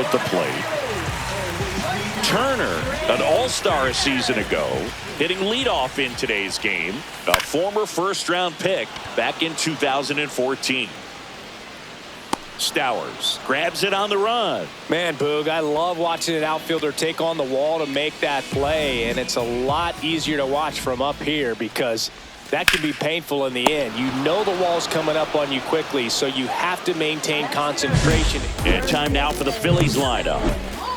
at the plate. Turner, an all-star a season ago, hitting leadoff in today's game. A former first-round pick back in 2014. Stowers grabs it on the run. Man, Boog, I love watching an outfielder take on the wall to make that play, and it's a lot easier to watch from up here because that can be painful in the end. You know the wall's coming up on you quickly, so you have to maintain concentration. And time now for the Phillies lineup.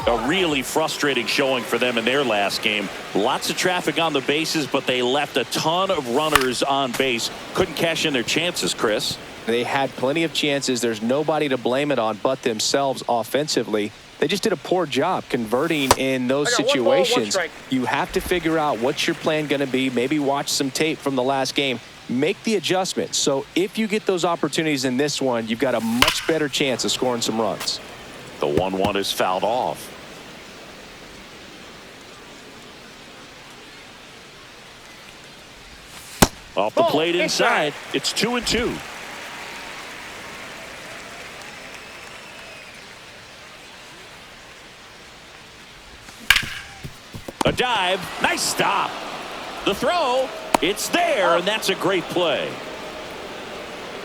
A really frustrating showing for them in their last game. Lots of traffic on the bases, but they left a ton of runners on base. Couldn't cash in their chances, Chris. They had plenty of chances. There's nobody to blame it on but themselves offensively. They just did a poor job converting in those situations. You have to figure out what's your plan going to be. Maybe watch some tape from the last game. Make the adjustment. So if you get those opportunities in this one, you've got a much better chance of scoring some runs. The 1-1 is fouled off. Off the plate inside. It's 2-2. A dive. Nice stop. The throw. It's there, and that's a great play.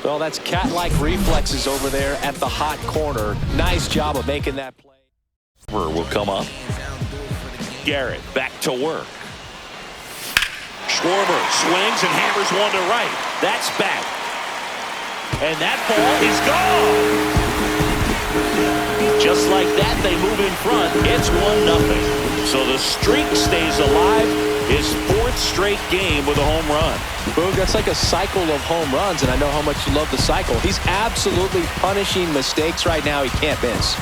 Well, that's cat-like reflexes over there at the hot corner. Nice job of making that play. Will come up. Garrett back to work. Schwarber swings and hammers one to right. That's back. And that ball is gone. Just like that, they move in front. It's 1-0. So the streak stays alive. His fourth straight game with a home run. Boog, that's like a cycle of home runs, and I know how much you love the cycle. He's absolutely punishing mistakes right now he can't miss.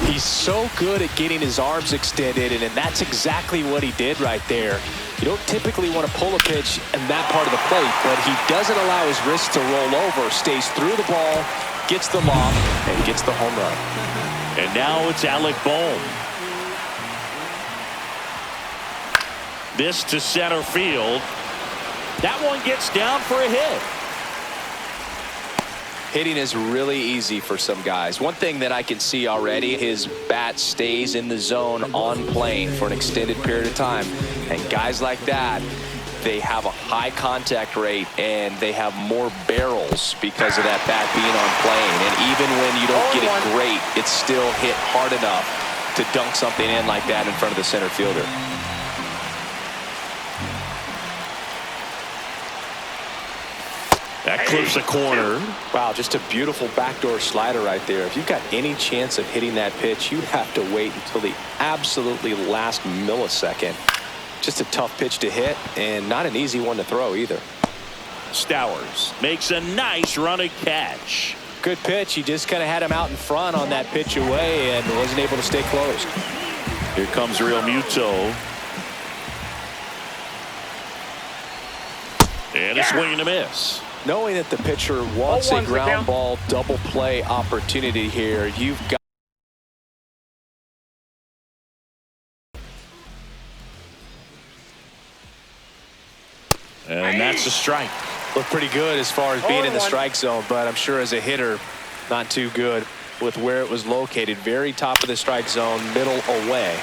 He's so good at getting his arms extended, and that's exactly what he did right there. You don't typically want to pull a pitch in that part of the plate, but he doesn't allow his wrist to roll over, stays through the ball, gets the lob, and gets the home run. And now it's Alec Bohm. This to center field. That one gets down for a hit. Hitting is really easy for some guys. One thing that I can see already, his bat stays in the zone on plane for an extended period of time. And guys like that, they have a high contact rate and they have more barrels because of that bat being on plane. And even when you don't get it great, it's still hit hard enough to dunk something in like that in front of the center fielder. That clips a corner. Wow, just a beautiful backdoor slider right there. If you've got any chance of hitting that pitch, you'd have to wait until the absolutely last millisecond. Just a tough pitch to hit and not an easy one to throw either. Stowers makes a nice running catch. Good pitch. He just kind of had him out in front on that pitch away and wasn't able to stay close. Here comes Real Muto. And a swing and a miss. Knowing that the pitcher wants a ground ball double play opportunity here, you've got. And that's a strike. Looked pretty good as far as being in the strike zone, but I'm sure as a hitter, not too good with where it was located. Very top of the strike zone, middle away.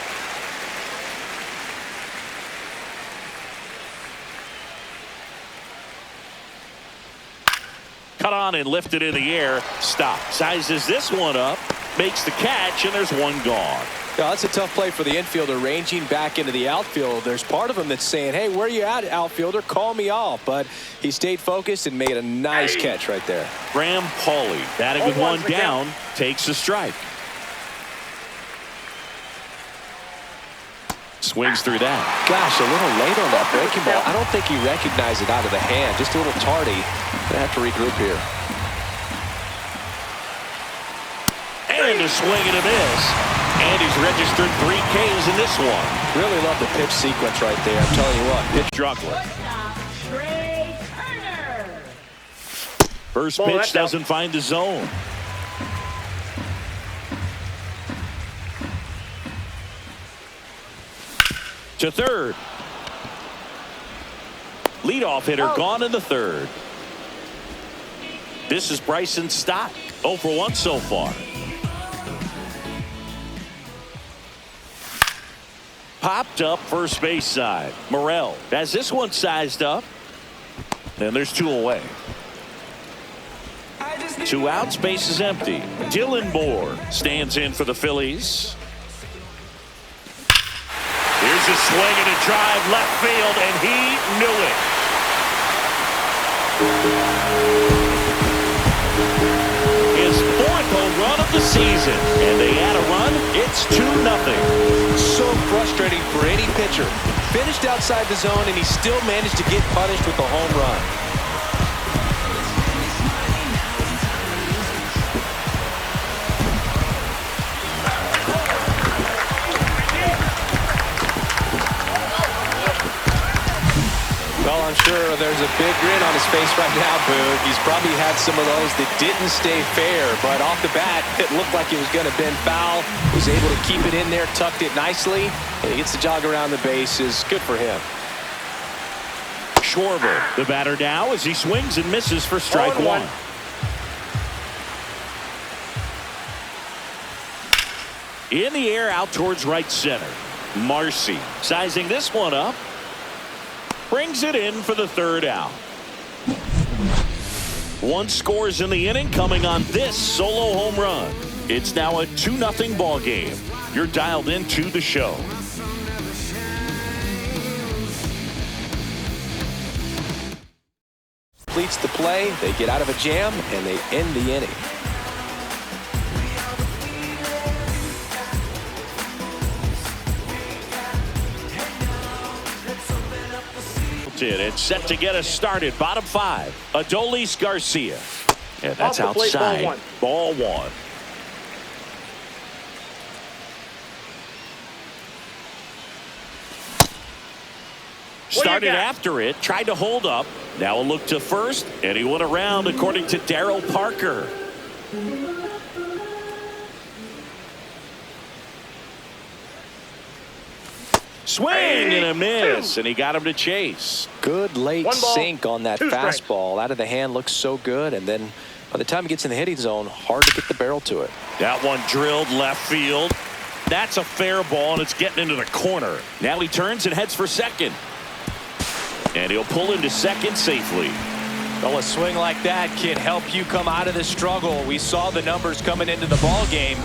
Cut on and lifted in the air. Stop. Sizes this one up. Makes the catch, and there's one gone. Yeah, that's a tough play for the infielder, ranging back into the outfield. There's part of him that's saying, hey, where you at, outfielder? Call me off. But he stayed focused and made a nice catch right there. Graham Pauley, batting with one down, takes a strike. Swings through that. Gosh, a little late on that breaking ball. I don't think he recognized it out of the hand. Just a little tardy. Gonna have to regroup here. And a swing and a miss. And he's registered 3 Ks in this one. Really love the pitch sequence right there. I'm telling you what. Pitch struggling. First pitch doesn't find the zone. To third. Leadoff hitter gone in the third. This is Bryson Stott. 0 for 1 so far. Popped up first base side. Morel has this one sized up. And there's 2 away. 2 outs, base is empty. Dylan Moore stands in for the Phillies. Here's a swing and a drive left field, and he knew it. His 4th home run of the season, and they add a run. It's 2-0. So frustrating for any pitcher. Finished outside the zone, and he still managed to get punished with a home run. Well, I'm sure there's a big grin on his face right now, Boog. He's probably had some of those that didn't stay fair, but off the bat, it looked like it was going to bend foul. Was able to keep it in there, tucked it nicely, and he gets the jog around the bases. Good for him. Schwarber, the batter now, as he swings and misses for strike 1. In the air, out towards right center. Marcy sizing this one up. Brings it in for the 3rd out. 1 scores in the inning, coming on this solo home run. It's now a 2-0 ball game. You're dialed into the show. Completes the play, they get out of a jam, and they end the inning. It's set to get us started. Bottom 5. Adolis Garcia. And that's outside. Ball 1. Started after it. Tried to hold up. Now a look to first. And he went around according to Darryl Parker. Swing and a miss, and he got him to chase. Good late sink on that fastball. Out of the hand, looks so good, and then by the time he gets in the hitting zone, hard to get the barrel to it. That one drilled left field. That's a fair ball, and it's getting into the corner. Now he turns and heads for second. And he'll pull into second safely. Well, a swing like that can help you come out of the struggle. We saw the numbers coming into the ball game,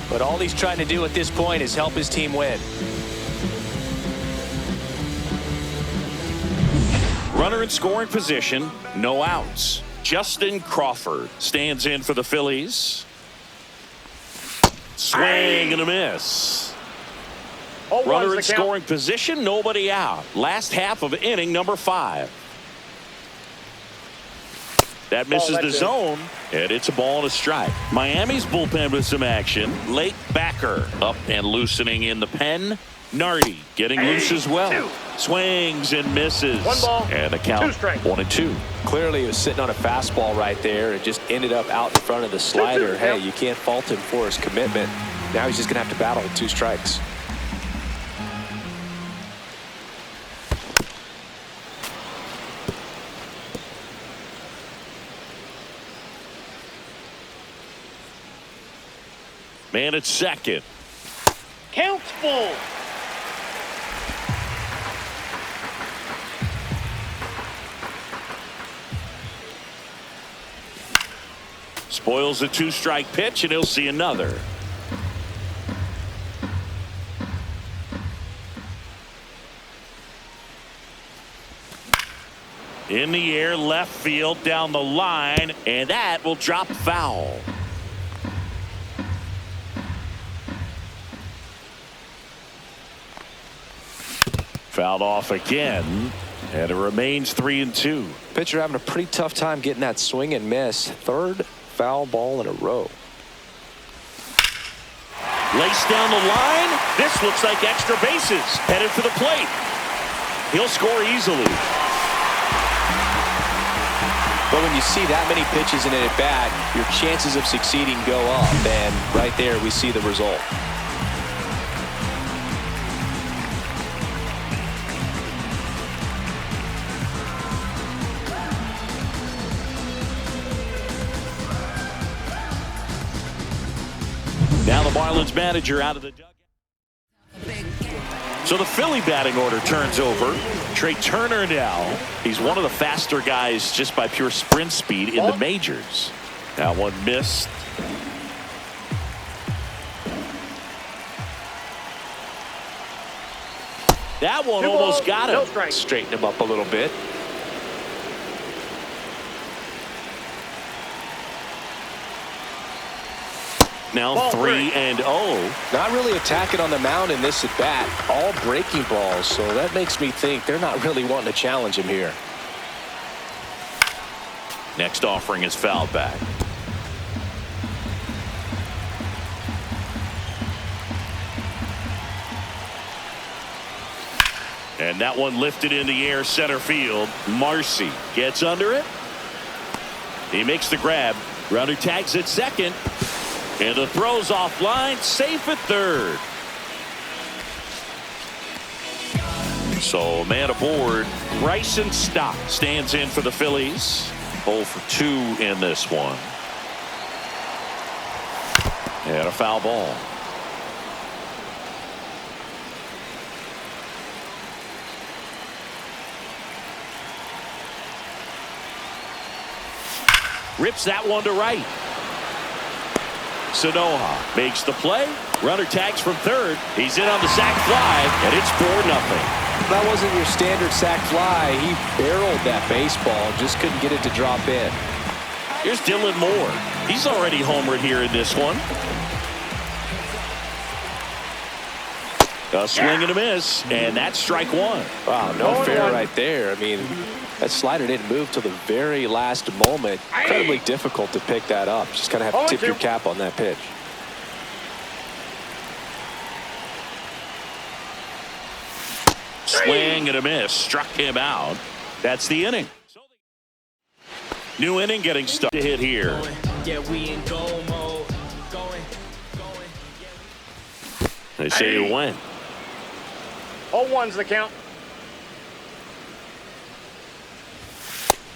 but all he's trying to do at this point is help his team win. Runner in scoring position, no outs. Justin Crawford stands in for the Phillies. Swing and a miss. Runner in scoring position, nobody out. Last half of inning number 5. That misses the zone, and it's a ball and a strike. Miami's bullpen with some action. Late backer up and loosening in the pen. Nardi getting loose as well. Swings and misses. 1 ball, and the count 2 strikes. 1-2. Clearly he was sitting on a fastball right there and just ended up out in front of the slider. Hey, you can't fault him for his commitment. Now he's just going to have to battle with 2 strikes. Man at second. Count's full. Spoils a 2-strike pitch, and he'll see another. In the air, left field, down the line, and that will drop foul. Fouled off again, and it remains 3-2. Pitcher having a pretty tough time getting that swing and miss. 3rd foul ball in a row. Lace down the line. This looks like extra bases. Headed for the plate. He'll score easily. But when you see that many pitches in an at-bat, your chances of succeeding go up. And right there, we see the result. Now the Marlins manager out of the dugout. So the Philly batting order turns over. Trey Turner now. He's one of the faster guys just by pure sprint speed in the majors. That one missed. That one almost got him. Straighten him up a little bit. Now 3-0. Not really attacking on the mound in this at bat. All breaking balls, so that makes me think they're not really wanting to challenge him here. Next offering is fouled back. And that one lifted in the air center field. Marcy gets under it. He makes the grab. Runner tags at second. And the throw's offline, safe at third. So man aboard. Bryson Stott stands in for the Phillies. 0 for 2 in this one. And a foul ball. Rips that one to right. Sanoha makes the play. Runner tags from third. He's in on the sac fly, and it's 4-0. That wasn't your standard sac fly. He barreled that baseball, just couldn't get it to drop in. Here's Dylan Moore. He's already homered here in this one. A swing and a miss, and that's strike one. Wow, no fair right there. I mean, that slider didn't move till the very last moment. Incredibly difficult to pick that up. Just kind of have to tip your cap on that pitch. Swing and a miss. Struck him out. That's the inning. New inning getting stuck to hit here. Yeah, we in goal mode. They say you win. 0-1's the count.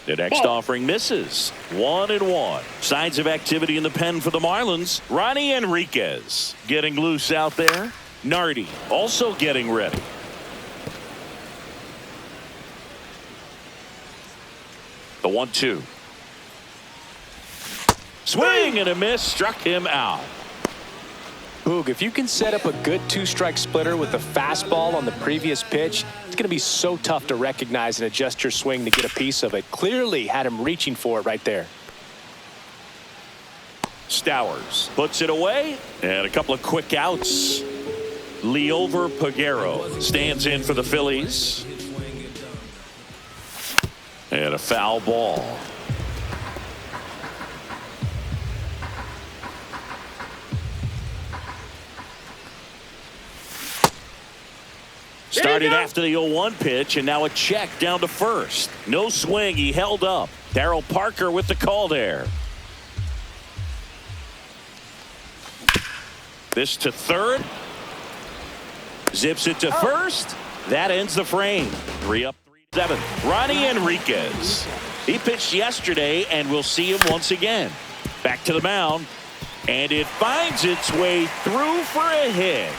The next offering misses. 1-1. Signs of activity in the pen for the Marlins. Ronnie Enriquez getting loose out there. Nardi also getting ready. The 1-2. Swing and a miss. Struck him out. Boog, if you can set up a good two-strike splitter with the fastball on the previous pitch, it's going to be so tough to recognize and adjust your swing to get a piece of it. Clearly had him reaching for it right there. Stowers puts it away, and a couple of quick outs. Liover Peguero stands in for the Phillies. And a foul ball. Started after the 0-1 pitch, and now a check down to first. No swing. He held up. Darryl Parker with the call there. This to third. Zips it to first. That ends the frame. 3 up, 3-7. Ronnie Enriquez. He pitched yesterday, and we'll see him once again. Back to the mound, and it finds its way through for a hit.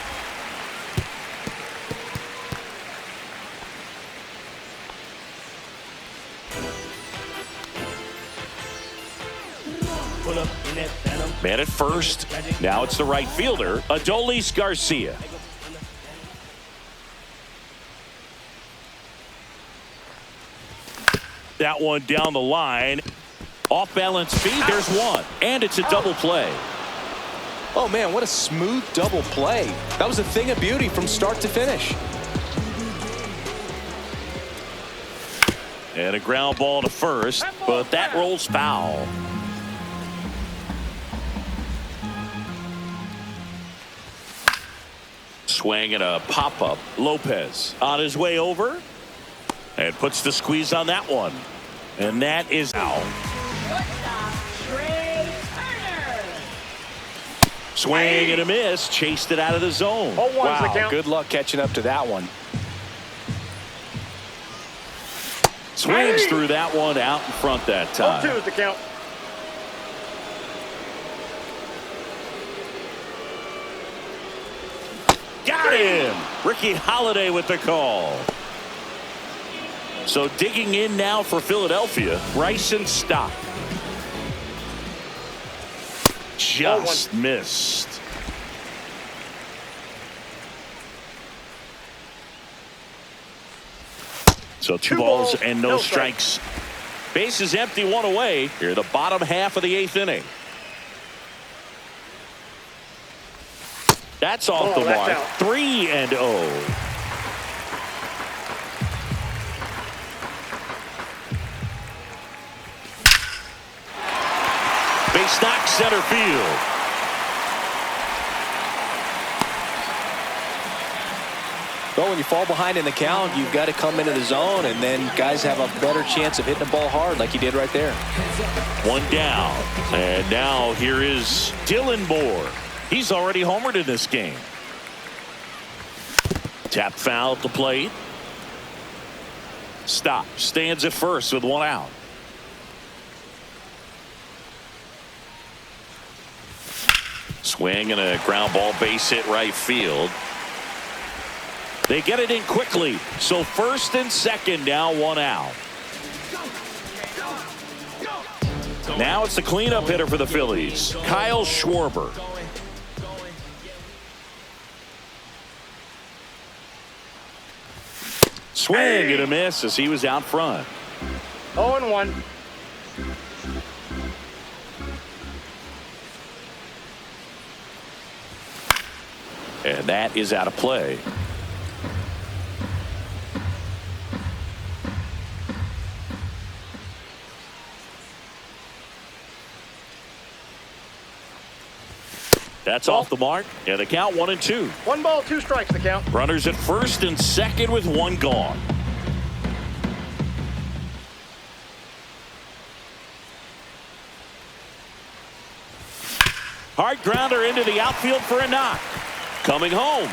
Man at first. Now it's the right fielder, Adolis Garcia. That one down the line. Off balance feed. There's one. And it's a double play. Oh, man, what a smooth double play. That was a thing of beauty from start to finish. And a ground ball to first, but that rolls foul. Swing and a pop-up. Lopez on his way over and puts the squeeze on that one. And that is out. Swing and a miss. Chased it out of the zone. 0-1's the Wow, count. good luck catching up to that one. Swings through that one out in front that time. 0-2's the count. Got him. Ricky Holiday with the call. So digging in now for Philadelphia, Bryson Stott. Just missed. So two balls and no strikes. Bases empty, one away. Here the bottom half of the 8th inning. That's off the that's mark. out. 3-0. Base knock center field. Well, when you fall behind in the count, you've got to come into the zone, and then guys have a better chance of hitting the ball hard like he did right there. One down. And now here is Dylan Moore. He's already homered in this game. Tap foul at the plate. Stop. Stands at first with one out. Swing and a ground ball, base hit right field. They get it in quickly. So first and second, now one out. Now it's the cleanup hitter for the Phillies, Kyle Schwarber. Swing and a miss as he was out front. 0-1. And that is out of play. That's off the mark. And the count 1-2. 1 ball, 2 strikes the count. Runners at first and second with one gone. Hard grounder into the outfield for a knock. Coming home.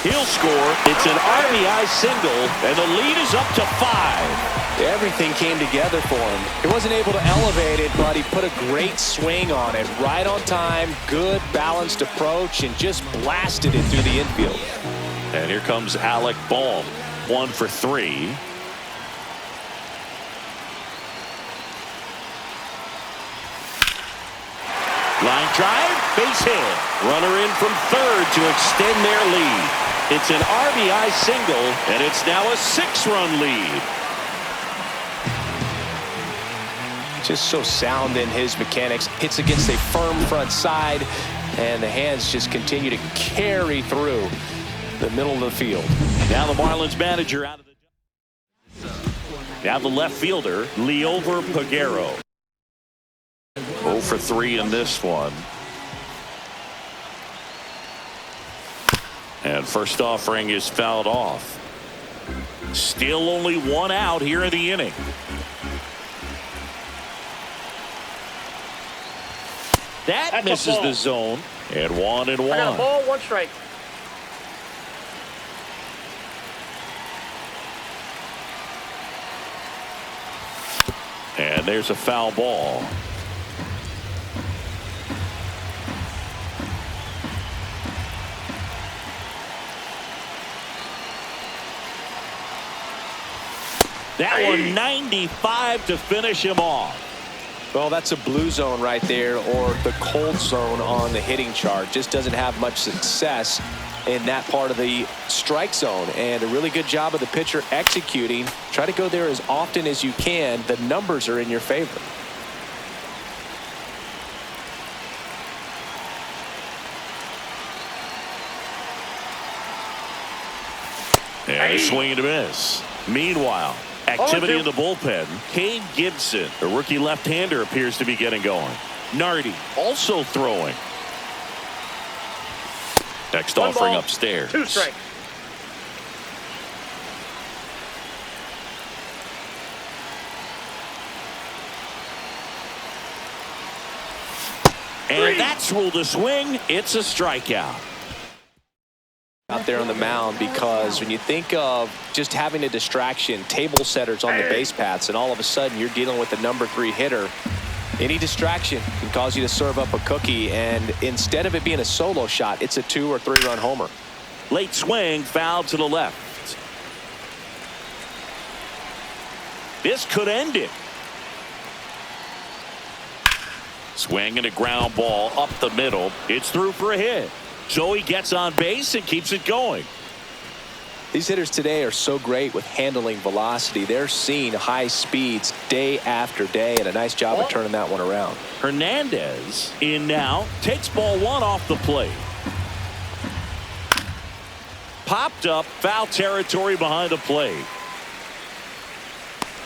He'll score. It's an RBI single, and the lead is up to 5. Everything came together for him. He wasn't able to elevate it, but he put a great swing on it. Right on time, good balanced approach, and just blasted it through the infield. And here comes Alec Bohm. 1 for 3. Line drive, base hit. Runner in from third to extend their lead. It's an RBI single, and it's now a 6-run lead. Just so sound in his mechanics. Hits against a firm front side, and the hands just continue to carry through the middle of the field. Now the Marlins manager out of the... Now the left fielder, Liover Peguero. 0 for 3 in this one. And first offering is fouled off. Still only one out here in the inning. That misses the zone. And 1-1. I got a ball, 1 strike. And there's a foul ball. That one 95 to finish him off. Well, that's a blue zone right there, or the cold zone on the hitting chart. Just doesn't have much success in that part of the strike zone, and a really good job of the pitcher executing. Try to go there as often as you can. The numbers are in your favor. And a swing and a miss. Meanwhile, activity in the bullpen. Kane Gibson, the rookie left-hander, appears to be getting going. Nardi also throwing. Next offering upstairs. 2 strikes. And that's ruled a swing. It's a strikeout. Out there on the mound, because when you think of just having a distraction, table setters on the base paths, and all of a sudden you're dealing with the #3 hitter, any distraction can cause you to serve up a cookie, and instead of it being a solo shot, it's a 2 or 3 run homer. Late swing, foul to the left. This could end it. Swing and a ground ball up the middle. It's through for a hit. So he gets on base and keeps it going. These hitters today are so great with handling velocity. They're seeing high speeds day after day, and a nice job of turning that one around. Hernandez in now, takes ball 1 off the plate. Popped up, foul territory behind the plate.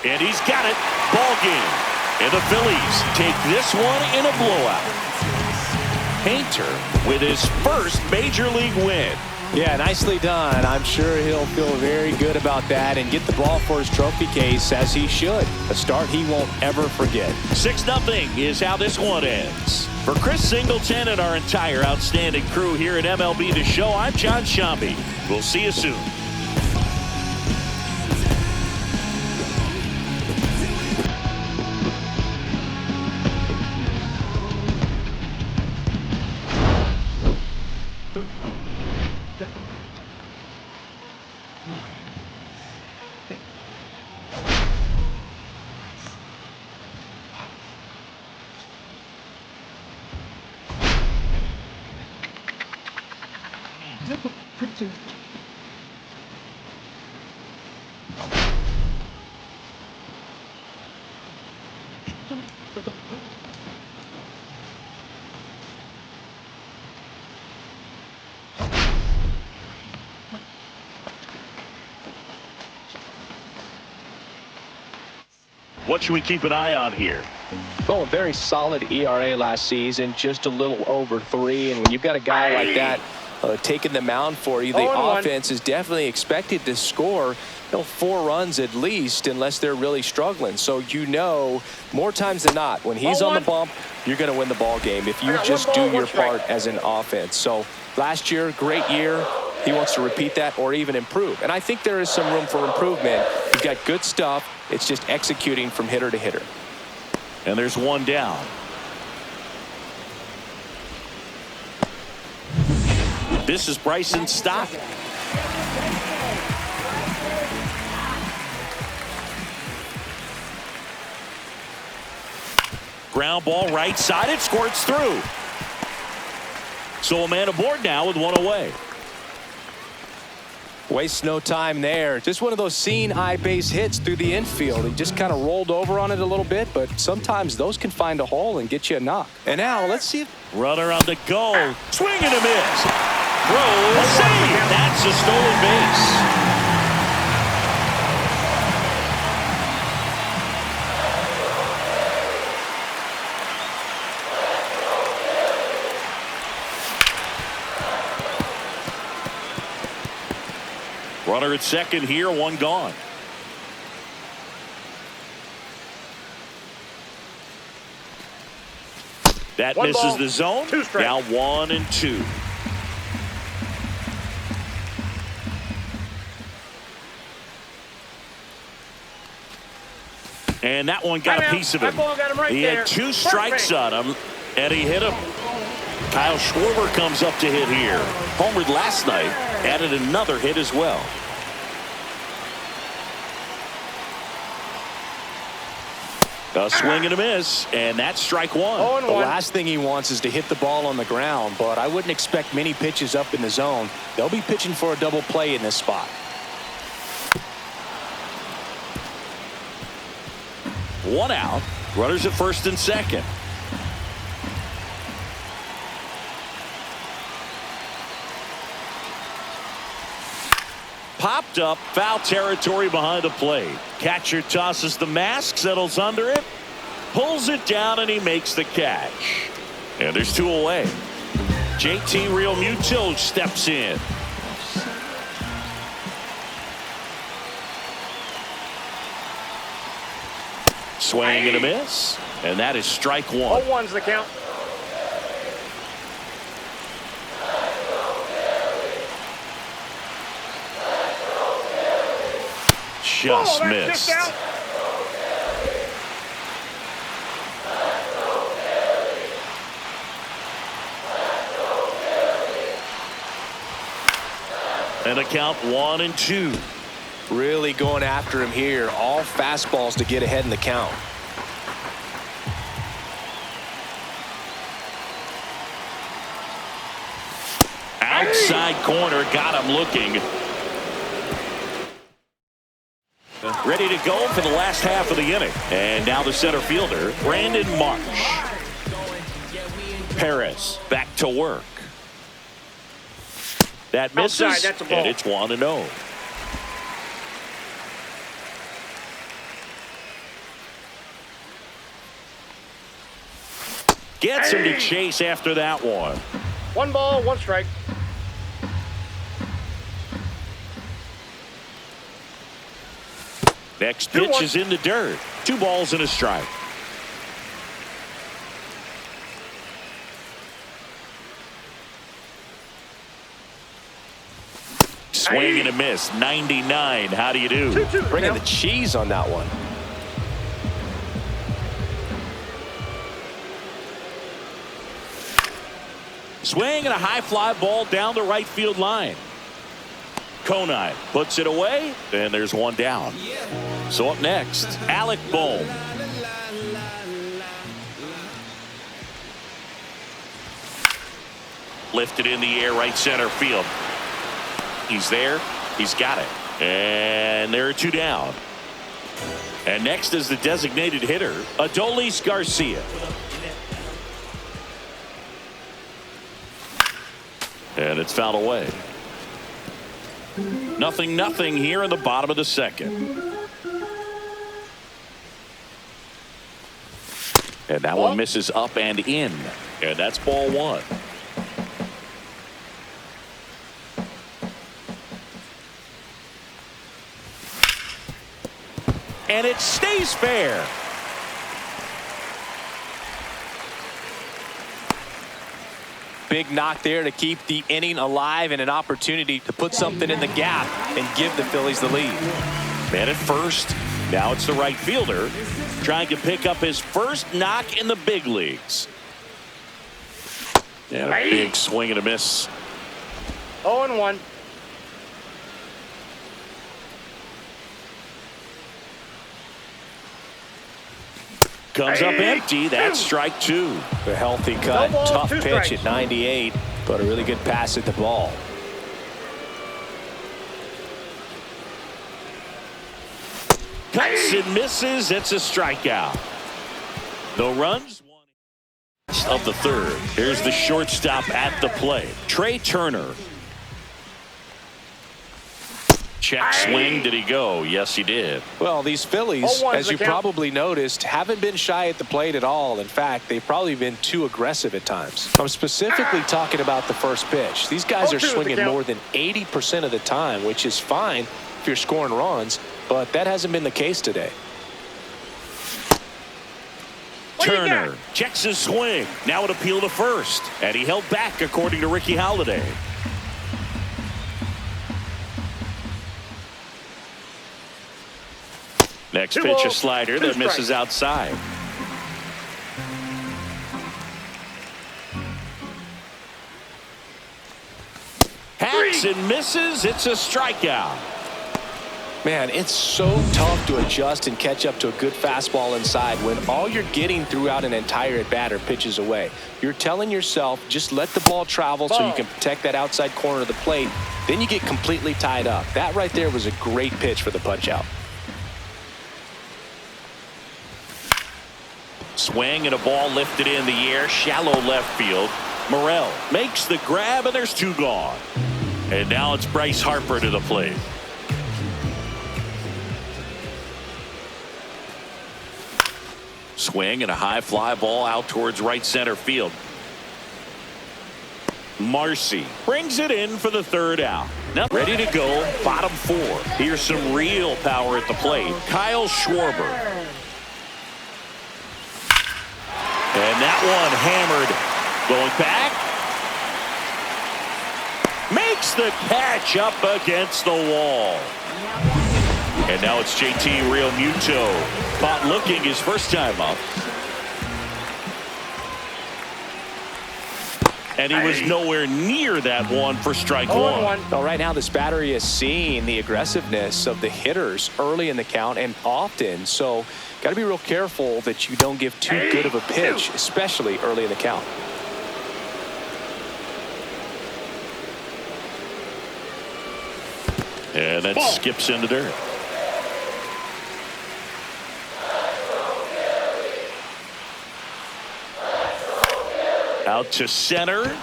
And he's got it. Ball game. And the Phillies take this one in a blowout. Painter with his first major league win. Yeah, nicely done. I'm sure he'll feel very good about that and get the ball for his trophy case, as he should. A start he won't ever forget. 6-0 is how this one ends. For Chris Singleton and our entire outstanding crew here at MLB The Show, I'm John Shambi. We'll see you soon. What should we keep an eye on here? Oh, a very solid ERA last season, just a little over 3. And when you've got a guy like that taking the mound for you, the offense is definitely expected to score 4 runs at least, unless they're really struggling. So more times than not, when he's on the bump, you're going to win the ball game if you just do your part as an offense. So last year, great year. He wants to repeat that or even improve. And I think there is some room for improvement. He's got good stuff. It's just executing from hitter to hitter. And there's one down. This is Bryson Stott. Ground ball right side. It squirts through. So a man aboard now with 1 away. Wastes no time there. Just one of those seeing eye base hits through the infield. He just kind of rolled over on it a little bit, but sometimes those can find a hole and get you a knock. And now let's see if runner on the goal. Swing and a miss. Throw, save. That's a stolen base. Runner at second here, 1 gone. That misses the zone. Now 1-2. And that one got a piece of him. He had 2 strikes on him, and he hit him. Kyle Schwarber comes up to hit here. Homered last night, added another hit as well. A swing and a miss, and that's strike 1. The last thing he wants is to hit the ball on the ground, but I wouldn't expect many pitches up in the zone. They'll be pitching for a double play in this spot. One out. Runners at first and second. Popped up, foul territory behind the plate. Catcher tosses the mask, settles under it, pulls it down, and he makes the catch. And there's 2 away. JT Realmuto steps in. Swing and a miss, and that is strike 1. 0-1's the count. just missed. And a count 1-2. Really going after him here. All fastballs to get ahead in the count. Outside corner, got him looking. Ready to go for the last half of the inning. And now the center fielder, Brandon Marsh. Perez back to work. That misses, Outside, that's a ball. and it's 1-0. Gets him to chase after that one. 1 ball, 1 strike. Next pitch is in the dirt. 2 balls and a strike. Swing and a miss. 99. How do you do? 2-2. Bringing the cheese on that one. Swing and a high fly ball down the right field line. Conine puts it away, and there's one down. So up next, Alec Bohm. Lifted in the air, right center field. He's there. He's got it. And there are 2 down. And next is the designated hitter, Adolis Garcia. And it's fouled away. 0-0 here in the bottom of the second. And that one misses up and in. And that's ball 1. And it stays fair. Big knock there to keep the inning alive and an opportunity to put something in the gap and give the Phillies the lead. Man at first. Now it's the right fielder trying to pick up his first knock in the big leagues. And a big swing and a miss. 0-1. Comes up empty. That's strike 2. A healthy cut. No ball, Tough 2 pitch strikes. at 98, but a really good pass at the ball. Cuts and misses. It's a strikeout. No runs. Of the third. Here's the shortstop at the plate. Trey Turner. Check swing. Did he go? Yes, he did. Well, these Phillies, 0-1's as the you count. probably noticed, haven't been shy at the plate at all. In fact, they've probably been too aggressive at times. I'm specifically talking about the first pitch. These guys are 0-2 is the swinging count. more than 80% of the time, which is fine if you're scoring runs, but that hasn't been the case today. What do you Turner got? checks his swing. Now an appeal to first. And he held back, according to Ricky Holiday. Next 2 pitch, a balls, slider 2 that misses strikes. outside. Hacks and misses. It's a strikeout. Man, it's so tough to adjust and catch up to a good fastball inside when all you're getting throughout an entire at-bat are pitches away. You're telling yourself, just let the ball travel so you can protect that outside corner of the plate. Then you get completely tied up. That right there was a great pitch for the punch-out. Swing and a ball lifted in the air, shallow left field. Morel makes the grab, and there's 2 gone. And now it's Bryce Harper to the plate. Swing and a high fly ball out towards right center field. Marcy brings it in for the 3rd out. Now ready to go, bottom 4. Here's some real power at the plate. Kyle Schwarber. And that one hammered. Going back. Makes the catch up against the wall. And now it's JT Realmuto. Caught looking his first time up. And he was nowhere near that one for strike one. Well, right now this battery is seeing the aggressiveness of the hitters early in the count and often. So got to be real careful that you don't give too good of a pitch, especially early in the count. And that skips into dirt. Out to center.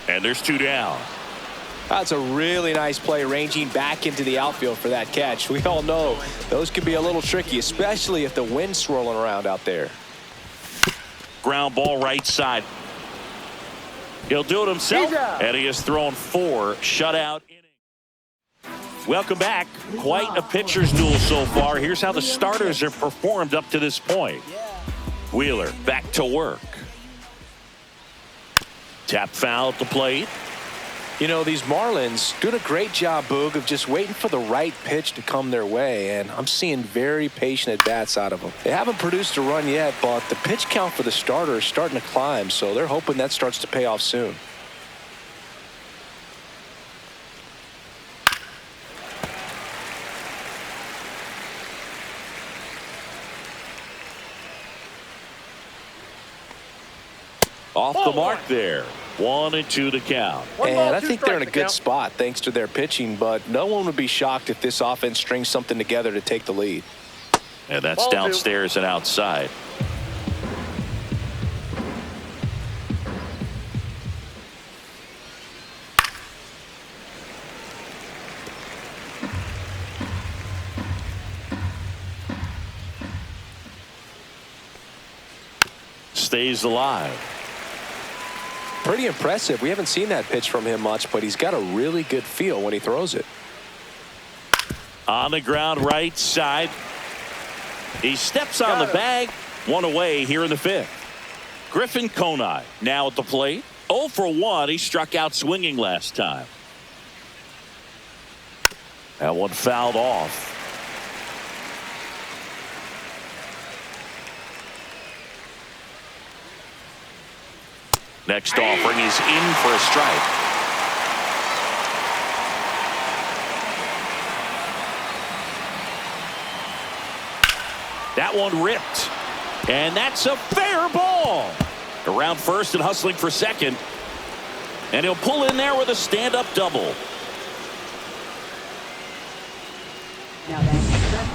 And there's two down. That's a really nice play, ranging back into the outfield for that catch. We all know those can be a little tricky, especially if the wind's swirling around out there. Ground ball right side. He'll do it himself. And he has thrown 4 shutout innings. Welcome back. Quite a pitcher's duel so far. Here's how the starters have performed up to this point. Wheeler back to work. Tap foul at the plate. You know, these Marlins doing a great job, Boog, of just waiting for the right pitch to come their way, and I'm seeing very patient at-bats out of them. They haven't produced a run yet, but the pitch count for the starter is starting to climb, so they're hoping that starts to pay off soon. Off the mark there. 1-2 to count. And I think they're in a good spot thanks to their pitching, but no one would be shocked if this offense strings something together to take the lead. And that's downstairs and outside. Stays alive. Pretty impressive. We haven't seen that pitch from him much, but he's got a really good feel when he throws it. On the ground right side. He steps on the bag. 1 away here in the 5th. Griffin Conine now at the plate. 0 for 1. He struck out swinging last time. That one fouled off. Next offering is in for a strike. That one ripped. And that's a fair ball. Around first and hustling for second. And he'll pull in there with a stand-up double.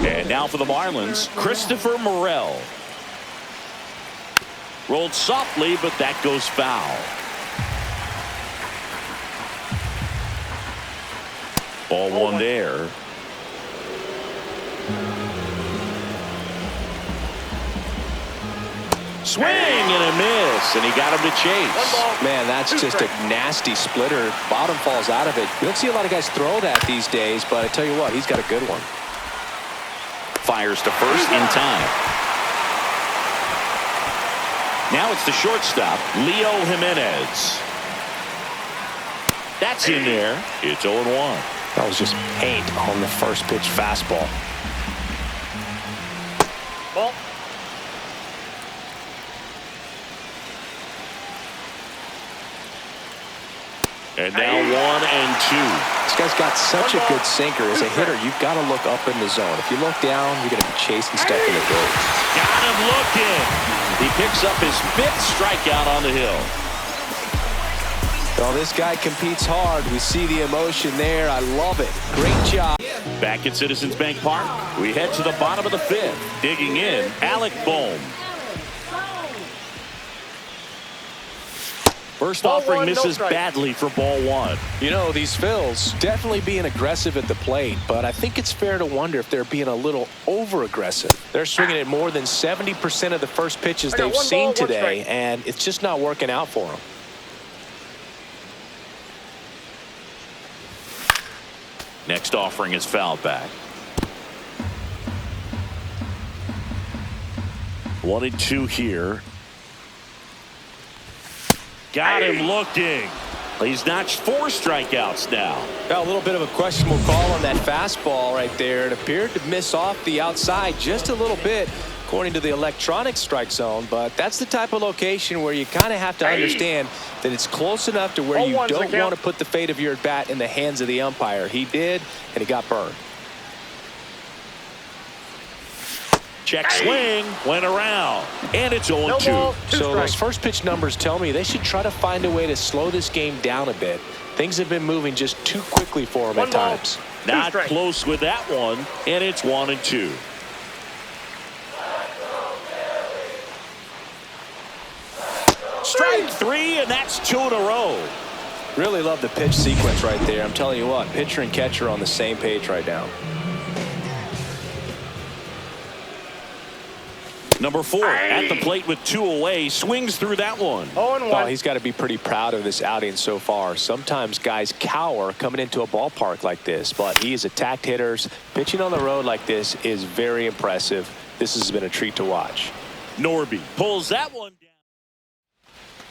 And now for the Marlins, Christopher Morel. Rolled softly, but that goes foul. Ball 1 there. Swing and a miss, and he got him to chase. Man, that's just a nasty splitter. Bottom falls out of it. You don't see a lot of guys throw that these days, but I tell you what, he's got a good one. Fires to first in time. Now it's the shortstop, Leo Jimenez. That's in there. It's 0-1. That was just paint on the first pitch fastball. Ball. And now 1 and 2. This guy's got such a good sinker. As a hitter, you've got to look up in the zone. If you look down, you're going to be chasing stuff in the dirt. Got him looking. He picks up his 5th strikeout on the hill. Well, this guy competes hard. We see the emotion there. I love it. Great job. Back at Citizens Bank Park, we head to the bottom of the 5th. Digging in, Alec Bohm. First offering misses badly for ball 1. You know, these Phils definitely being aggressive at the plate, but I think it's fair to wonder if they're being a little over-aggressive. They're swinging at more than 70% of the first pitches they've seen today, and it's just not working out for them. Next offering is fouled back. 1 and 2 here. Got him looking. He's notched 4 strikeouts now. Got a little bit of a questionable call on that fastball right there. It appeared to miss off the outside just a little bit, according to the electronic strike zone. But that's the type of location where you kind of have to understand that it's close enough to where you don't want to put the fate of your at-bat in the hands of the umpire. He did, and he got burned. Check swing, went around, and it's 0-2. No ball, 2 So strikes. those first pitch numbers tell me they should try to find a way to slow this game down a bit. Things have been moving just too quickly for him 1 at ball, times. 2 Not strikes. close with that one, and it's 1-2. Strike 3, and that's 2 in a row. Really love the pitch sequence right there. I'm telling you what, pitcher and catcher are on the same page right now. Number 4 at the plate with 2 away, swings through that one. 0-1. Oh, he's got to be pretty proud of this outing so far. Sometimes guys cower coming into a ballpark like this, but he has attacked hitters. Pitching on the road like this is very impressive. This has been a treat to watch. Norby pulls that one down.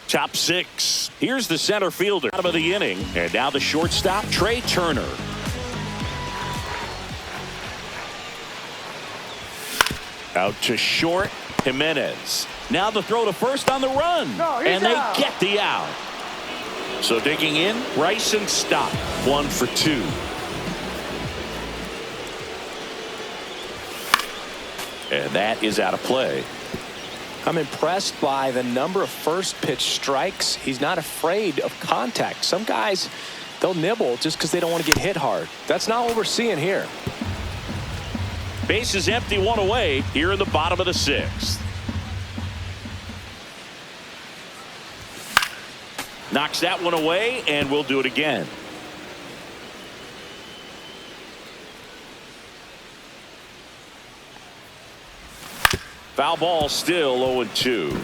Top 6. Here's the center fielder. Bottom of the inning. And now the shortstop, Trey Turner. Out to short, Jimenez. Now the throw to first on the run. And they get the out. So digging in, Bryson Stott. 1 for 2. And that is out of play. I'm impressed by the number of first pitch strikes. He's not afraid of contact. Some guys, they'll nibble just because they don't want to get hit hard. That's not what we're seeing here. Base is empty, 1 away here in the bottom of the 6th. Knocks that one away, and we'll do it again. Foul ball, still 0-2.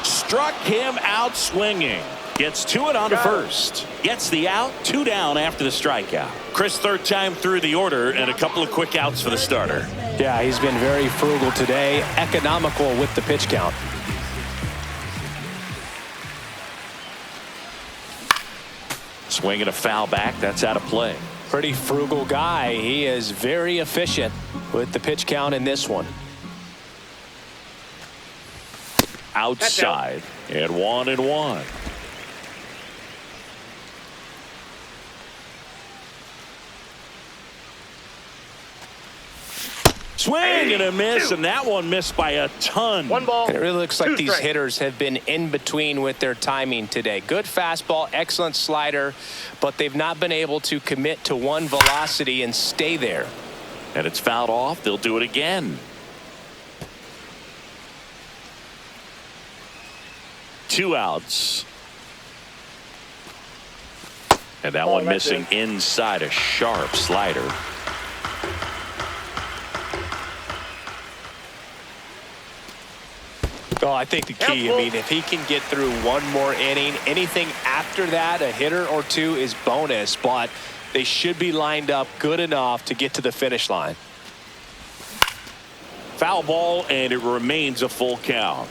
Struck him out swinging. Gets to it on to first. Gets the out, 2 down after the strikeout. Chris, 3rd time through the order, and a couple of quick outs for the starter. Yeah, he's been very frugal today, economical with the pitch count. Swinging a foul back, that's out of play. Pretty frugal guy. He is very efficient with the pitch count in this one. Outside, and 1-1. Swing and a miss, and that one missed by a ton. 1 ball. And it really looks like 2 these strikes. hitters have been in between with their timing today. Good fastball, excellent slider, but they've not been able to commit to one velocity and stay there. And it's fouled off. They'll do it again. 2 outs. And that one missing inside a sharp slider. Oh, I think the key, I mean, if he can get through one more inning, anything after that, a hitter or 2 is bonus, but they should be lined up good enough to get to the finish line. Foul ball, and it remains a full count.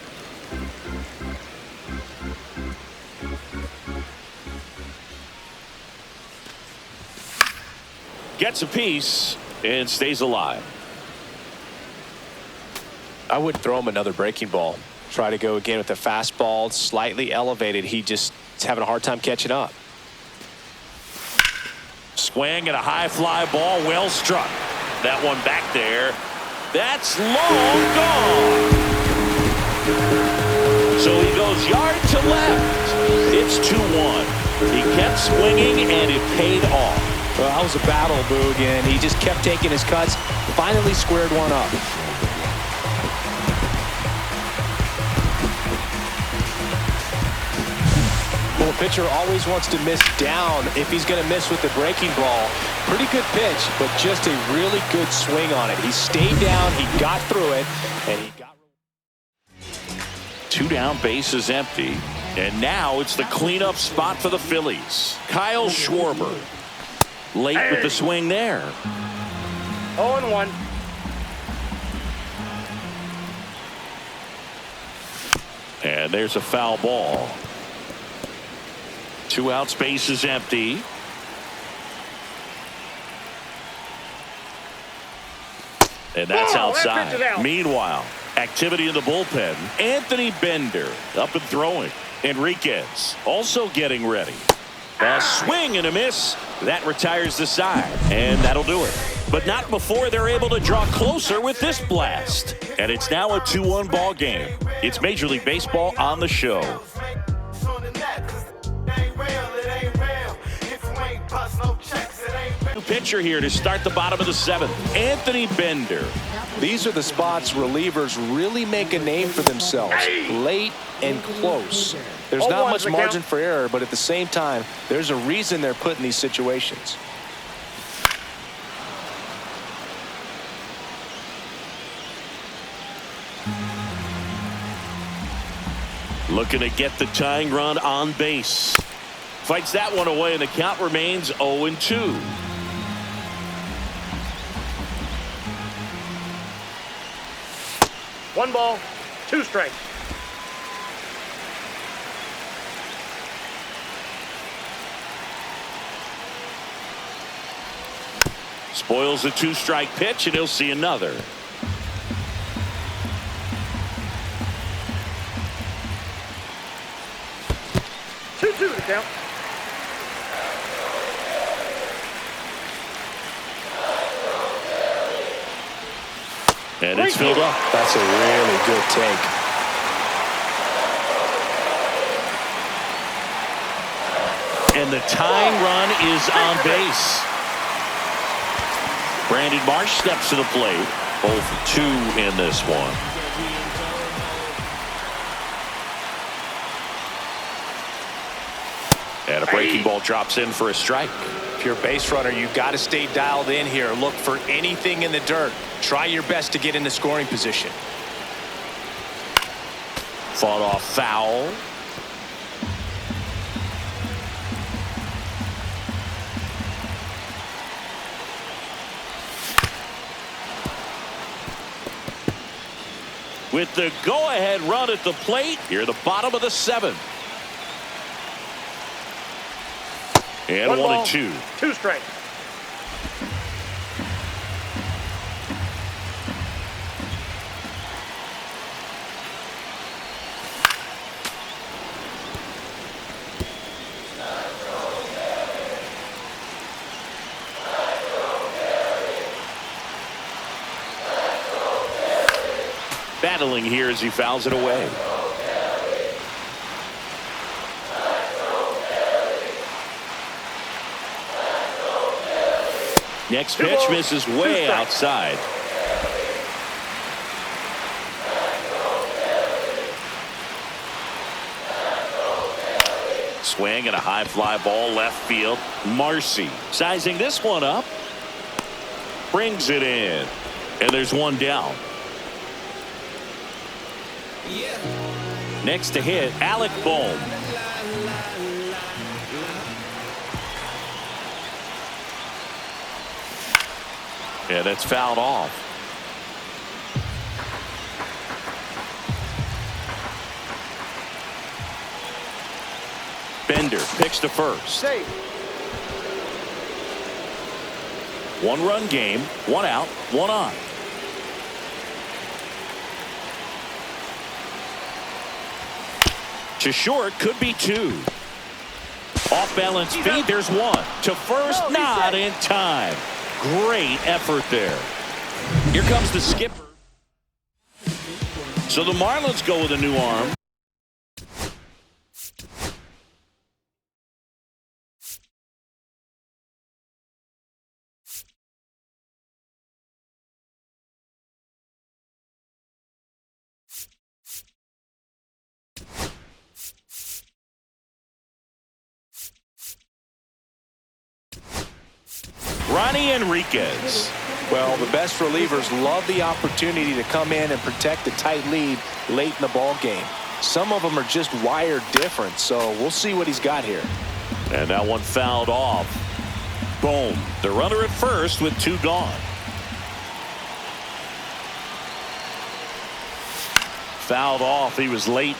Gets a piece and stays alive. I would throw him another breaking ball. Try to go again with the fastball, slightly elevated. He just is having a hard time catching up. Swing and a high fly ball, well struck. That one back there. That's long gone. So he goes yard to left. It's 2-1. He kept swinging, and it paid off. Well, that was a battle, Boog, and he just kept taking his cuts. Finally squared one up. Well, the pitcher always wants to miss down if he's going to miss with the breaking ball. Pretty good pitch, but just a really good swing on it. He stayed down, he got through it, and he got... 2 down, bases empty. And now it's the cleanup spot for the Phillies. Kyle Schwarber. Late with the swing there. 0-1. And there's a foul ball. 2 out, space is empty. And that's outside. Meanwhile, activity in the bullpen. Anthony Bender up and throwing. Enriquez also getting ready. A swing and a miss. That retires the side. And that'll do it. But not before they're able to draw closer with this blast. And it's now a 2-1 ball game. It's Major League Baseball on the show. New pitcher here to start the bottom of the 7th. Anthony Bender. These are the spots relievers really make a name for themselves. Late and close. There's not much margin for error, but at the same time, there's a reason they're put in these situations. Looking to get the tying run on base. Fights that one away, and the count remains 0-2. One ball, 2 strikes. Spoils the 2-strike pitch, and he'll see another. Two to count. And it's filled up. That's a really good take. And the tying run is on base. Brandon Marsh steps to the plate. 0 for 2 in this one. And a breaking ball drops in for a strike. If you're a base runner, you got to stay dialed in here. Look for anything in the dirt. Try your best to get in the scoring position. Fought off foul. With the go-ahead run at the plate, here the bottom of the 7th. And 1-2. 2 strikes. Battling here as he fouls it away. Next pitch misses way outside. Swing and a high fly ball left field. Marcy sizing this one up. Brings it in. And there's one down. Next to hit, Alec Bohm. Yeah, that's fouled off. Bender picks to first. Safe. 1-run game, 1 out, 1 on. To short, could be 2. Off balance feed, there's 1. To first, not in time. Great effort there. Here comes the skipper. So the Marlins go with a new arm. Ronnie Enriquez. Well, the best relievers love the opportunity to come in and protect the tight lead late in the ball game. Some of them are just wired different, so we'll see what he's got here. And that one fouled off. Boom. The runner at first with 2 gone. Fouled off. He was late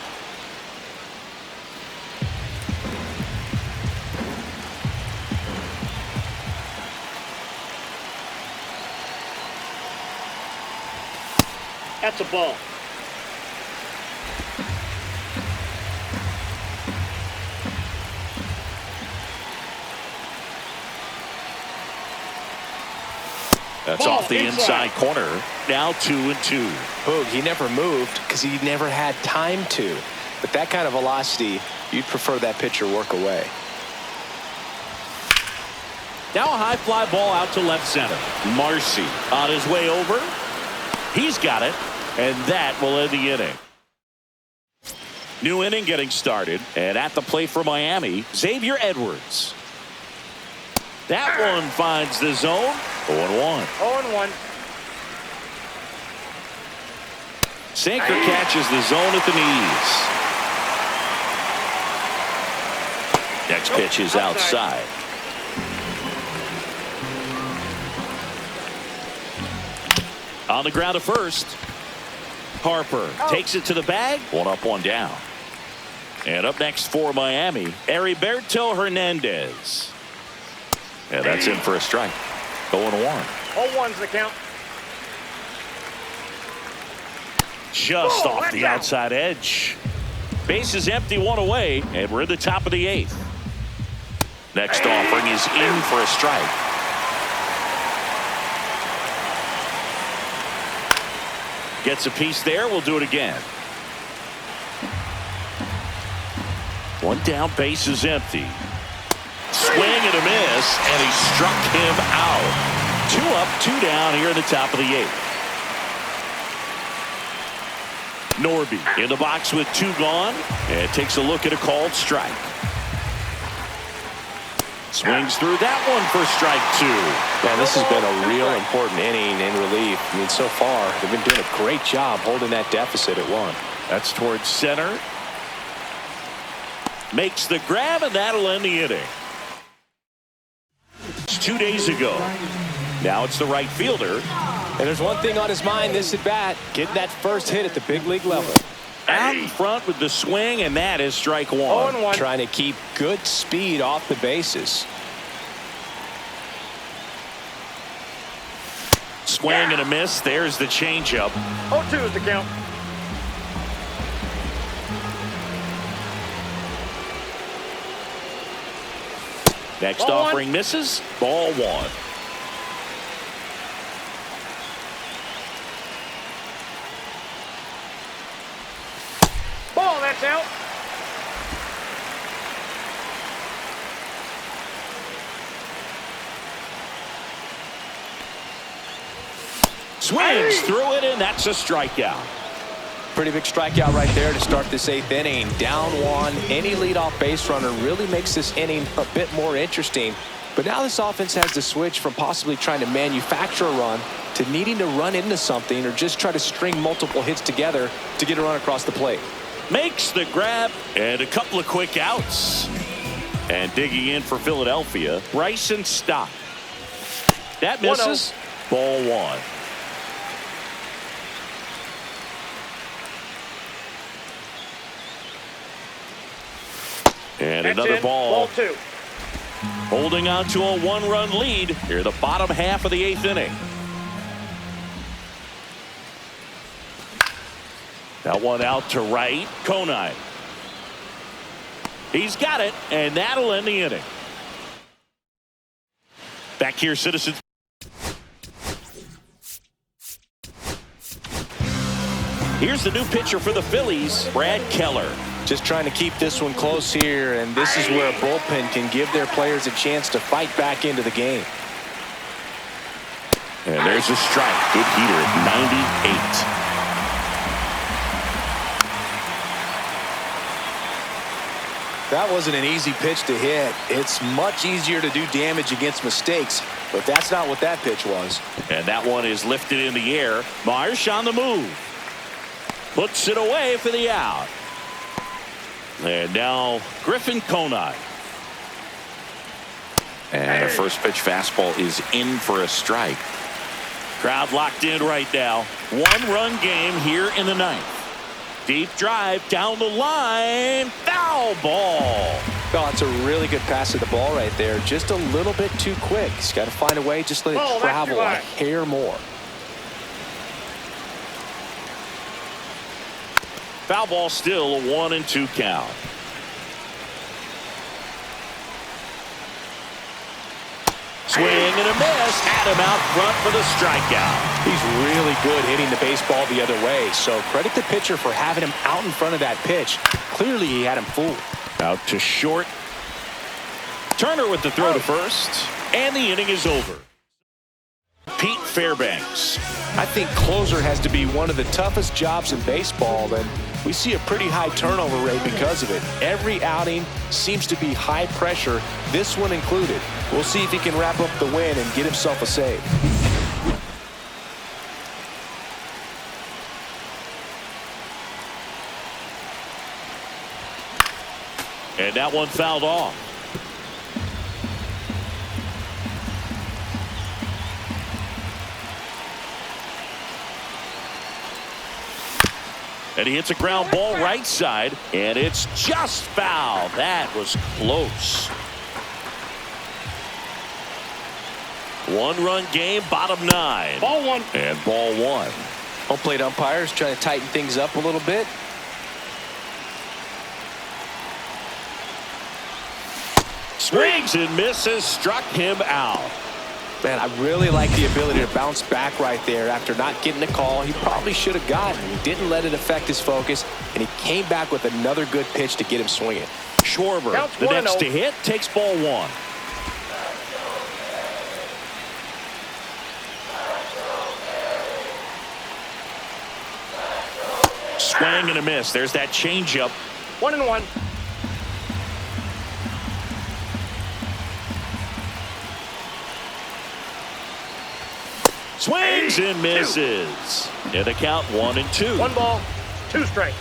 That's a ball. That's Ball off the inside corner. Now 2-2. Boog, he never moved because he never had time to. But that kind of velocity, you'd prefer that pitcher work away. Now a high fly ball out to left center. Marcy on his way over. He's got it, and that will end the inning. New inning getting started, and at the plate for Miami, Xavier Edwards. That one finds the zone. 0-1. 0-1. Sinker catches the zone at the knees. Next pitch is outside. On the ground to first. Harper takes it to the bag. 1 up, 1 down. And up next for Miami, Heriberto Hernandez. And that's in for a strike. 0-1. 0-1's the count. Just off the outside edge. Base is empty, 1 away, and we're in the top of the 8th. Next offering is in for a strike. Gets a piece there. We'll do it again. 1 down, base is empty. Swing and a miss, and he struck him out. 2 up, 2 down here in the top of the 8th. Norby in the box with 2 gone, and takes a look at a called strike. Swings through that one for strike 2. Man, this has been a real important inning in relief. I mean, so far, they've been doing a great job holding that deficit at 1. That's towards center. Makes the grab, and that'll end the inning. 2 days ago. Now it's the right fielder. And there's one thing on his mind this at bat, getting that first hit at the big league level. Out in front with the swing, and that is strike 1. 0-1. Trying to keep good speed off the bases. Swing and a miss. There's the changeup. 0-2 is the count. Next Ball offering 1. misses. Ball 1. Ball, that's out. Swings through it, and that's a strikeout. Pretty big strikeout right there to start this 8th inning. Down 1. Any leadoff base runner really makes this inning a bit more interesting. But now this offense has to switch from possibly trying to manufacture a run to needing to run into something or just try to string multiple hits together to get a run across the plate. Makes the grab, and a couple of quick outs. And digging in for Philadelphia, Bryson Stott. That misses. Ball 1. And That's another in. ball. Ball 2. Holding on to a 1-run lead here, the bottom half of the 8th inning. That one out to right. Conine. He's got it, and that'll end the inning. Back here, Citizens. Here's the new pitcher for the Phillies, Brad Keller. Just trying to keep this one close here, and this is where a bullpen can give their players a chance to fight back into the game. And there's a strike. Good heater at 98. That wasn't an easy pitch to hit. It's much easier to do damage against mistakes, but that's not what that pitch was. And that one is lifted in the air. Marsh on the move. Puts it away for the out. And now Griffin Conine. And a first pitch fastball is in for a strike. Crowd locked in right now. 1-run game here in the 9th. Deep drive down the line. Foul ball. Oh, it's a really good pass of the ball right there. Just a little bit too quick. He's got to find a way, just let it travel a hair more. Foul ball, still a 1-2 count. Swing and a miss. Had him out front for the strikeout. He's really good hitting the baseball the other way, so credit the pitcher for having him out in front of that pitch. Clearly he had him fooled. Out to short. Turner with the throw to first, and the inning is over. Pete Fairbanks. I think closer has to be one of the toughest jobs in baseball, and we see a pretty high turnover rate because of it. Every outing seems to be high pressure, this one included. We'll see if he can wrap up the win and get himself a save. And that one fouled off. And he hits a ground ball right side, and it's just foul. That was close. One-run game, bottom 9. Ball 1. And ball 1. Home plate umpires trying to tighten things up a little bit. Swings and misses, struck him out. Man, I really like the ability to bounce back right there after not getting the call he probably should have gotten. He didn't let it affect his focus, and he came back with another good pitch to get him swinging. Schwarber, Counts the next 1-0. to hit, takes ball 1. Swing and a miss. There's that changeup. 1-1. Swings and misses. And the count 1-2. 1 ball, 2 strikes.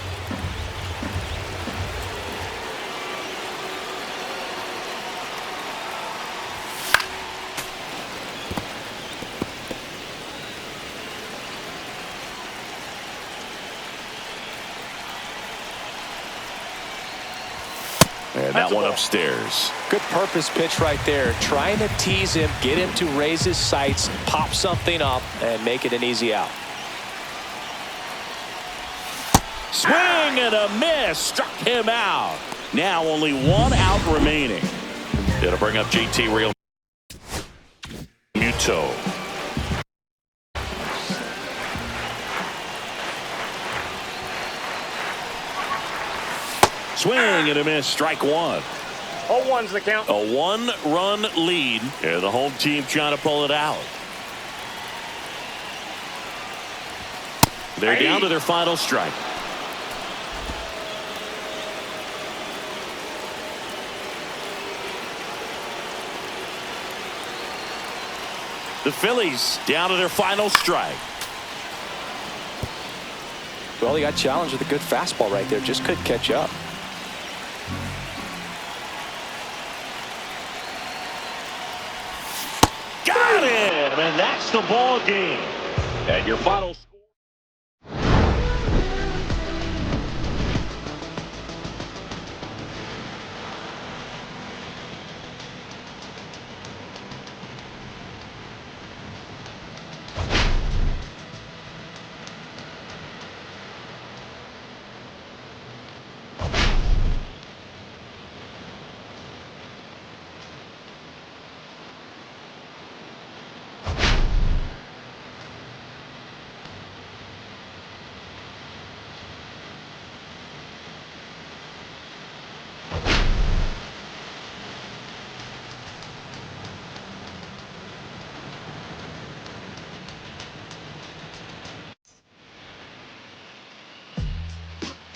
And that one upstairs. Good purpose pitch right there. Trying to tease him, get him to raise his sights, pop something up, and make it an easy out. Swing and a miss. Struck him out. Now only 1 out remaining. It'll bring up JT Real Muto. Swing and a miss. Strike 1. 0-1's the count. A 1-run lead. And the home team trying to pull it out. They're down to their final strike. The Phillies down to their final strike. Well, he got challenged with a good fastball right there. Just couldn't catch up. Got it! And that's the ball game. And your final